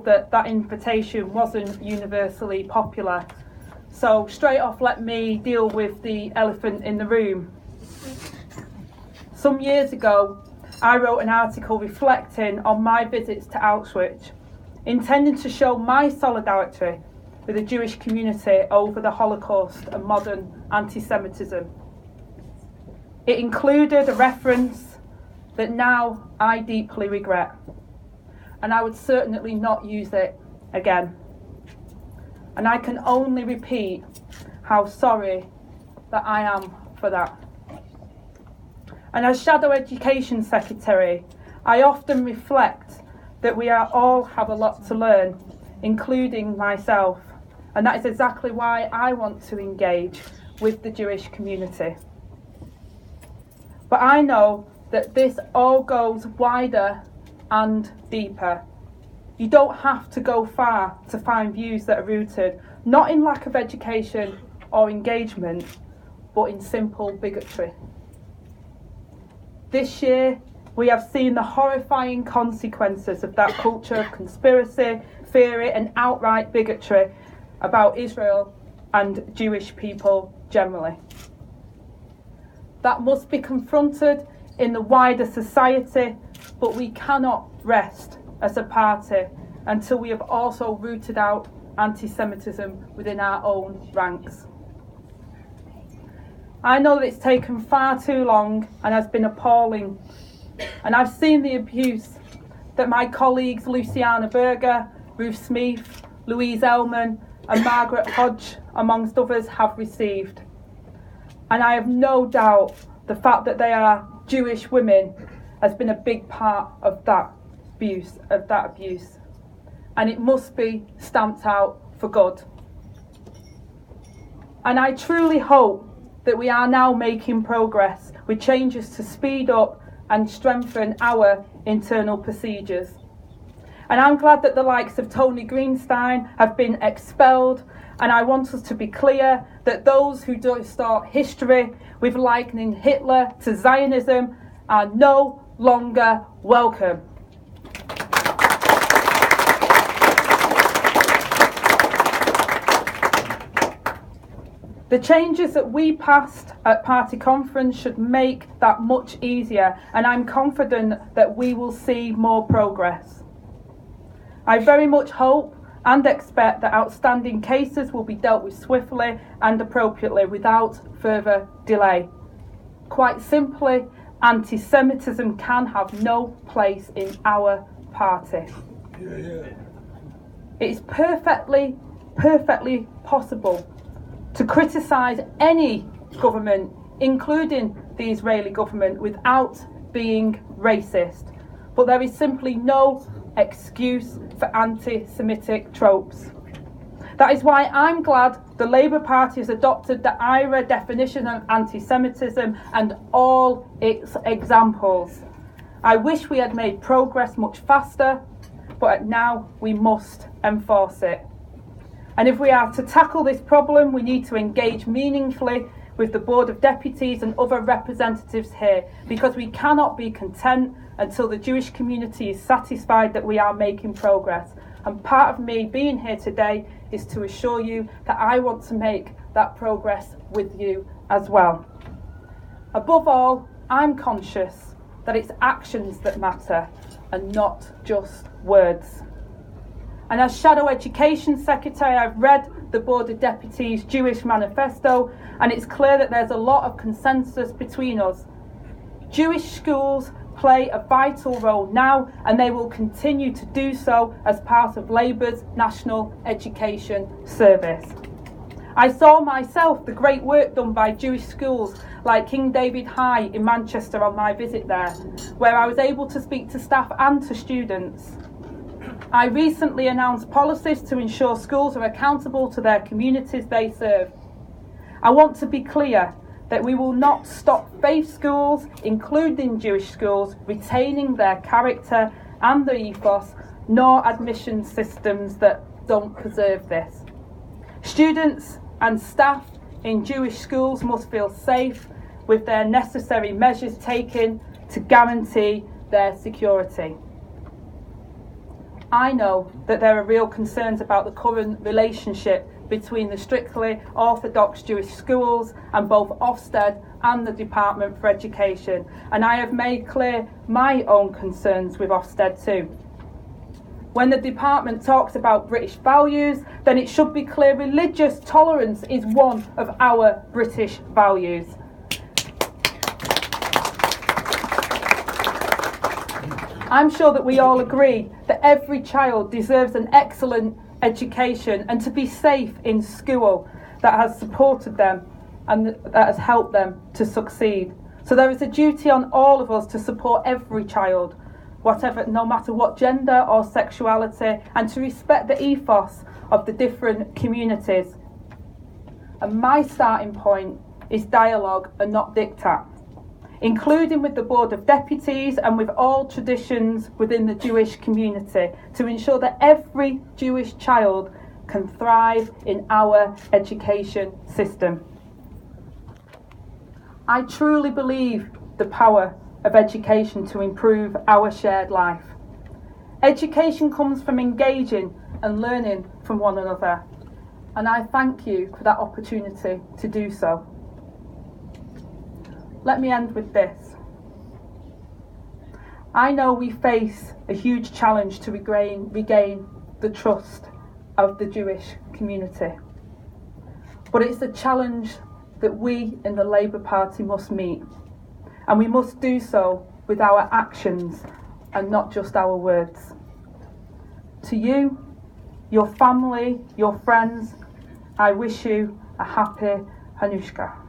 told that that invitation wasn't universally popular. So straight off, let me deal with the elephant in the room. Some years ago, I wrote an article reflecting on my visits to Auschwitz, intending to show my solidarity with the Jewish community over the Holocaust and modern anti-Semitism. It included a reference that now I deeply regret, and I would certainly not use it again. And I can only repeat how sorry that I am for that. And as Shadow Education Secretary, I often reflect that we all have a lot to learn, including myself. And that is exactly why I want to engage with the Jewish community. But I know that this all goes wider and deeper. You don't have to go far to find views that are rooted not in lack of education or engagement, but in simple bigotry. This year, we have seen the horrifying consequences of that culture of conspiracy, theory, and outright bigotry about Israel and Jewish people generally. That must be confronted in the wider society, but we cannot rest as a party until we have also rooted out anti-Semitism within our own ranks. I know that it's taken far too long and has been appalling, and I've seen the abuse that my colleagues Luciana Berger, Ruth Smith, Louise Ellman and Margaret Hodge, amongst others, have received. And I have no doubt the fact that they are Jewish women has been a big part of that abuse. And it must be stamped out for good. And I truly hope that we are now making progress with changes to speed up and strengthen our internal procedures. And I'm glad that the likes of Tony Greenstein have been expelled, and I want us to be clear that those who distort history with likening Hitler to Zionism are no longer welcome. The changes that we passed at party conference should make that much easier, and I'm confident that we will see more progress. I very much hope and expect that outstanding cases will be dealt with swiftly and appropriately without further delay. Quite simply, anti-Semitism can have no place in our party. It's perfectly possible to criticise any government, including the Israeli government, without being racist. But there is simply no excuse for anti-Semitic tropes. That is why I'm glad the Labour Party has adopted the IRA definition of anti-Semitism and all its examples. I wish we had made progress much faster, but now we must enforce it. And if we are to tackle this problem, we need to engage meaningfully with the Board of Deputies and other representatives here, because we cannot be content until the Jewish community is satisfied that we are making progress. And part of me being here today is to assure you that I want to make that progress with you as well. Above all, I'm conscious that it's actions that matter and not just words. And as Shadow Education Secretary, I've read the Board of Deputies' Jewish manifesto, and it's clear that there's a lot of consensus between us. Jewish schools play a vital role now, and they will continue to do so as part of Labour's National Education Service. I saw myself the great work done by Jewish schools like King David High in Manchester on my visit there, where I was able to speak to staff and to students. I recently announced policies to ensure schools are accountable to their communities they serve. I want to be clear that we will not stop faith schools, including Jewish schools, retaining their character and the ethos, nor admission systems that don't preserve this. Students and staff in Jewish schools must feel safe with their necessary measures taken to guarantee their security. I know that there are real concerns about the current relationship between the strictly Orthodox Jewish schools and both Ofsted and the Department for Education, and I have made clear my own concerns with Ofsted too. When the department talks about British values, then it should be clear religious tolerance is one of our British values. I'm sure that we all agree that every child deserves an excellent education and to be safe in school that has supported them and that has helped them to succeed. So there is a duty on all of us to support every child, no matter what gender or sexuality, and to respect the ethos of the different communities. And my starting point is dialogue and not diktat, including with the Board of Deputies and with all traditions within the Jewish community, to ensure that every Jewish child can thrive in our education system. I truly believe the power of education to improve our shared life. Education comes from engaging and learning from one another, and I thank you for that opportunity to do so. Let me end with this. I know we face a huge challenge to regain the trust of the Jewish community, but it's a challenge that we in the Labour Party must meet, and we must do so with our actions and not just our words. To you, your family, your friends, I wish you a happy Hanukkah.